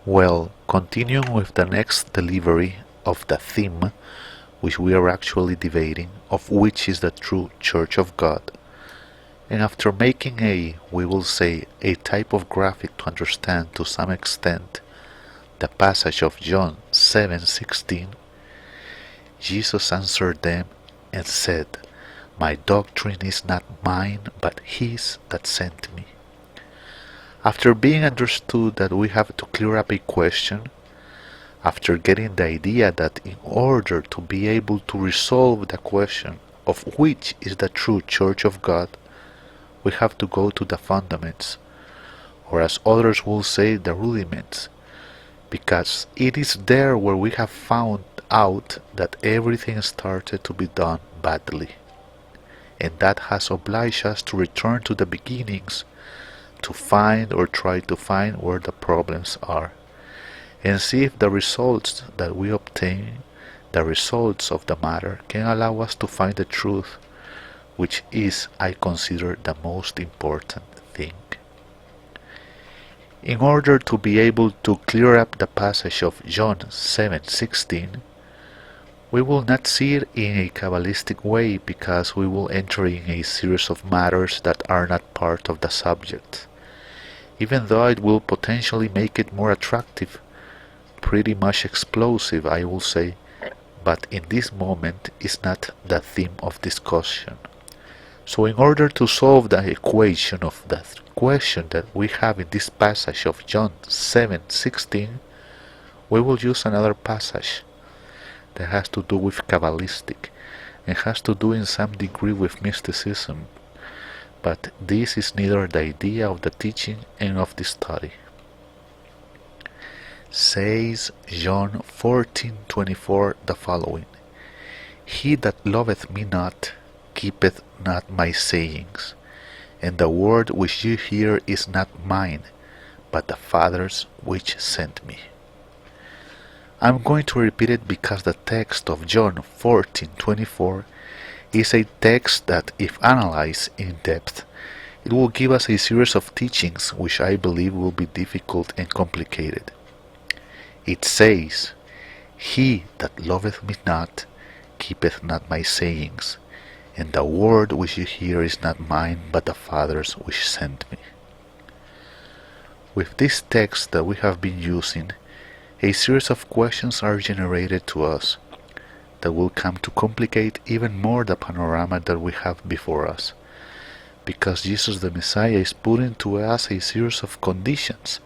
Well, continuing with the next delivery of the theme which we are actually debating, of which is the true Church of God, and after making we will say, a type of graphic to understand to some extent the passage of John 7:16, Jesus answered them and said, My doctrine is not mine, but his that sent me. After being understood that we have to clear up a question, after getting the idea that in order to be able to resolve the question of which is the true Church of God, we have to go to the fundaments, or as others will say, the rudiments, because it is there where we have found out that everything started to be done badly, and that has obliged us to return to the beginnings to find or try to find where the problems are, and see if the results that we obtain, the results of the matter, can allow us to find the truth, which is, I consider, the most important thing. In order to be able to clear up the passage of John 7:16, we will not see it in a Kabbalistic way because we will enter in a series of matters that are not part of the subject, even though it will potentially make it more attractive, pretty much explosive, I will say, but in this moment is not the theme of discussion. So in order to solve the equation of the question that we have in this passage of John 7:16, we will use another passage that has to do with Kabbalistic and has to do in some degree with mysticism, but this is neither the idea of the teaching and of the study. Says John 14:24 the following, He that loveth me not, keepeth not my sayings, and the word which you hear is not mine, but the Father's which sent me. I'm going to repeat it because the text of John 14:24 is a text that, if analyzed in depth, it will give us a series of teachings which I believe will be difficult and complicated. It says, He that loveth me not, keepeth not my sayings, and the word which you hear is not mine, but the Father's which sent me. With this text that we have been using, a series of questions are generated to us that will come to complicate even more the panorama that we have before us, because Jesus the Messiah is putting to us a series of conditions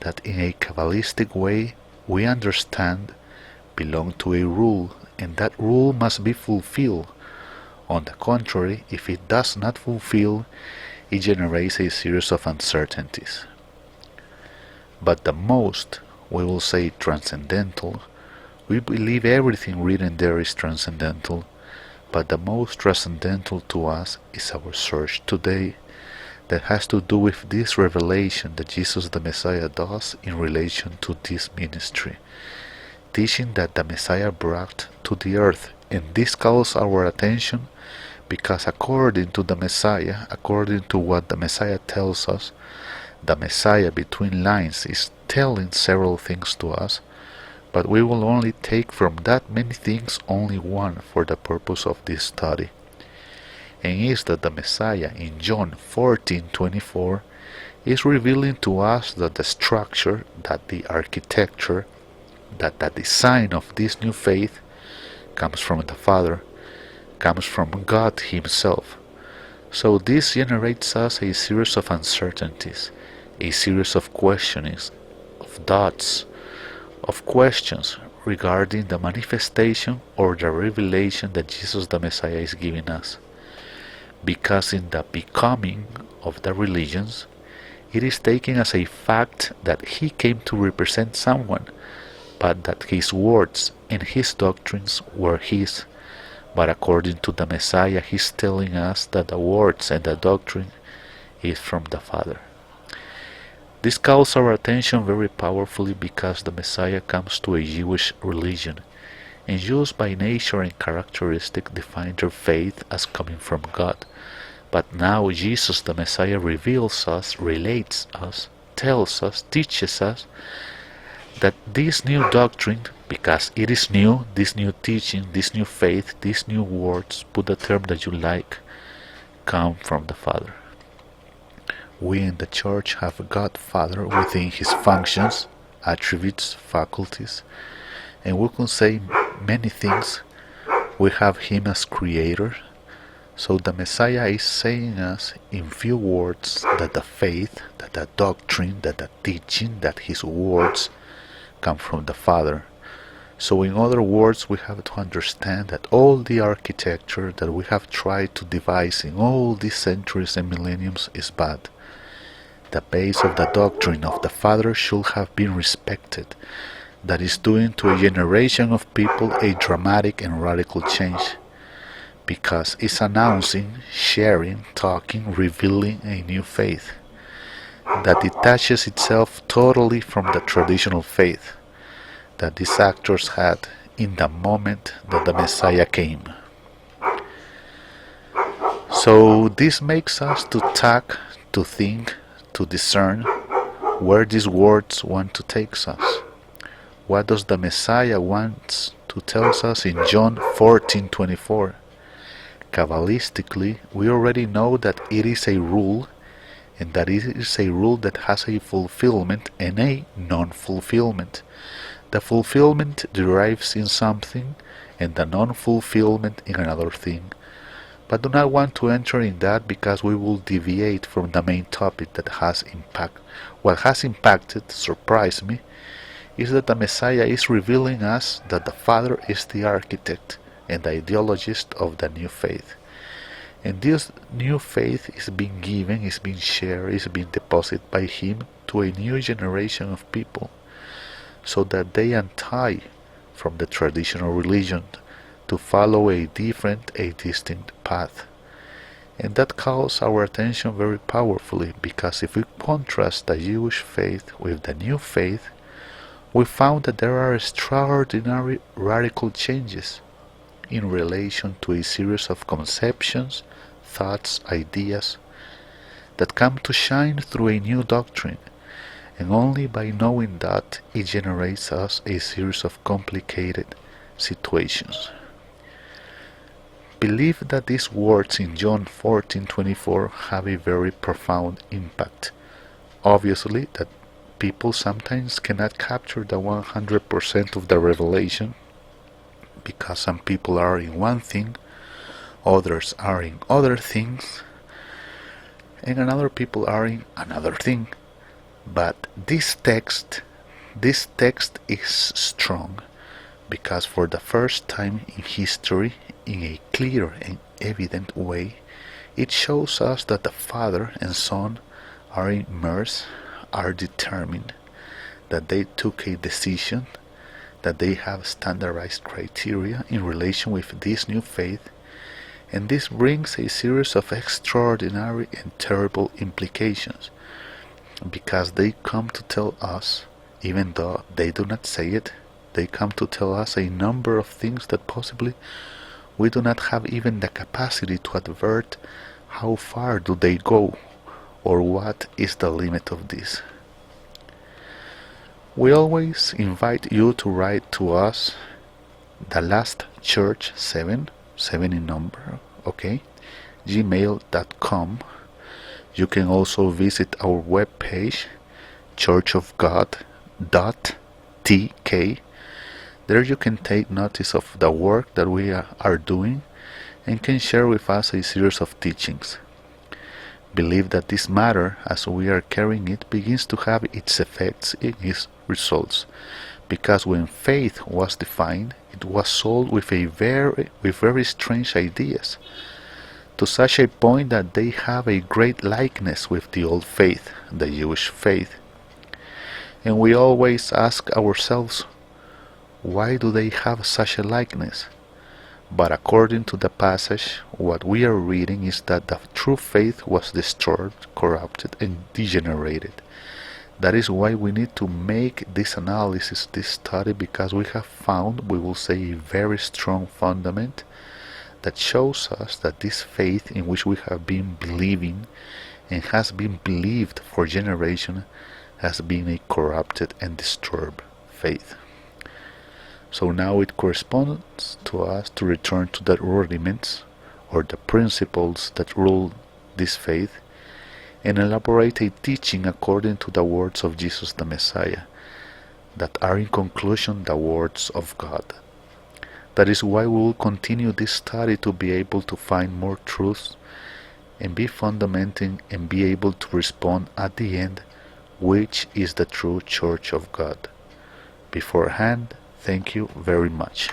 that in a Kabbalistic way we understand belong to a rule, and that rule must be fulfilled. On the contrary, if it does not fulfill, it generates a series of uncertainties. But the most, we will say, transcendental, we believe everything written there is transcendental, but the most transcendental to us is our search today that has to do with this revelation that Jesus the Messiah does in relation to this ministry, teaching that the Messiah brought to the earth, and this calls our attention because according to the Messiah, according to what the Messiah tells us, the Messiah between lines is telling several things to us, but we will only take from that many things only one for the purpose of this study, and is that the Messiah in John 14:24 is revealing to us that the structure, that the architecture, that the design of this new faith comes from the Father, comes from God Himself. So this generates us a series of uncertainties, a series of questionings, of doubts, of questions regarding the manifestation or the revelation that Jesus the Messiah is giving us. Because in the becoming of the religions, it is taken as a fact that He came to represent someone, but that His words and His doctrines were His. But according to the Messiah, He's telling us that the words and the doctrine is from the Father. This calls our attention very powerfully because the Messiah comes to a Jewish religion, and Jews by nature and characteristic define their faith as coming from God. But now Jesus the Messiah reveals us, relates us, tells us, teaches us that this new doctrine, because it is new, this new teaching, this new faith, these new words, put the term that you like, come from the Father. We in the Church have God Father within His functions, attributes, faculties, and we can say many things. We have Him as Creator. So the Messiah is saying us in few words that the faith, that the doctrine, that the teaching, that His words come from the Father. So in other words, we have to understand that all the architecture that we have tried to devise in all these centuries and millenniums is bad. The base of the doctrine of the Father should have been respected. That is doing to a generation of people a dramatic and radical change, because it's announcing, sharing, talking, revealing a new faith that detaches itself totally from the traditional faith that these actors had in the moment that the Messiah came. So this makes us to talk, to think, to discern where these words want to take us. What does the Messiah want to tell us in John 14:24? Kabbalistically, we already know that it is a rule, and that it is a rule that has a fulfillment and a non-fulfillment. The fulfillment derives in something, and the non-fulfillment in another thing. But do not want to enter in that, because we will deviate from the main topic that has impact. What has impacted, surprised me, is that the Messiah is revealing us that the Father is the architect and the ideologist of the new faith. And this new faith is being given, is being shared, is being deposited by Him to a new generation of people, so that they untie from the traditional religion to follow a different, a distinct path. And that calls our attention very powerfully, because if we contrast the Jewish faith with the new faith, we found that there are extraordinary radical changes in relation to a series of conceptions, thoughts, ideas that come to shine through a new doctrine, and only by knowing that it generates us a series of complicated situations. Believe that these words in John 14:24 have a very profound impact. Obviously, that people sometimes cannot capture the 100% of the revelation, because some people are in one thing, others are in other things, and another people are in another thing. But this text is strong, because for the first time in history, in a clear and evident way, it shows us that the Father and Son are immersed, are determined, that they took a decision, that they have standardized criteria in relation with this new faith, and this brings a series of extraordinary and terrible implications, because they come to tell us, even though they do not say it, they come to tell us a number of things that possibly we do not have even the capacity to advert how far do they go, or what is the limit of this. We always invite you to write to us, the last church 7 in number, okay, gmail.com. You can also visit our webpage, churchofgod.tk. There you can take notice of the work that we are doing, and can share with us a series of teachings. Believe that this matter, as we are carrying it, begins to have its effects in its results, because when faith was defined, it was sold with very strange ideas, to such a point that they have a great likeness with the old faith, the Jewish faith. And we always ask ourselves, why do they have such a likeness? But according to the passage, what we are reading is that the true faith was destroyed, corrupted, and degenerated. That is why we need to make this analysis, this study, because we have found, we will say, a very strong fundament that shows us that this faith in which we have been believing and has been believed for generations has been a corrupted and disturbed faith. So now it corresponds to us to return to the rudiments or the principles that rule this faith and elaborate a teaching according to the words of Jesus the Messiah, that are in conclusion the words of God. That is why we will continue this study to be able to find more truths and be fundamenting and be able to respond at the end which is the true Church of God. Beforehand, thank you very much.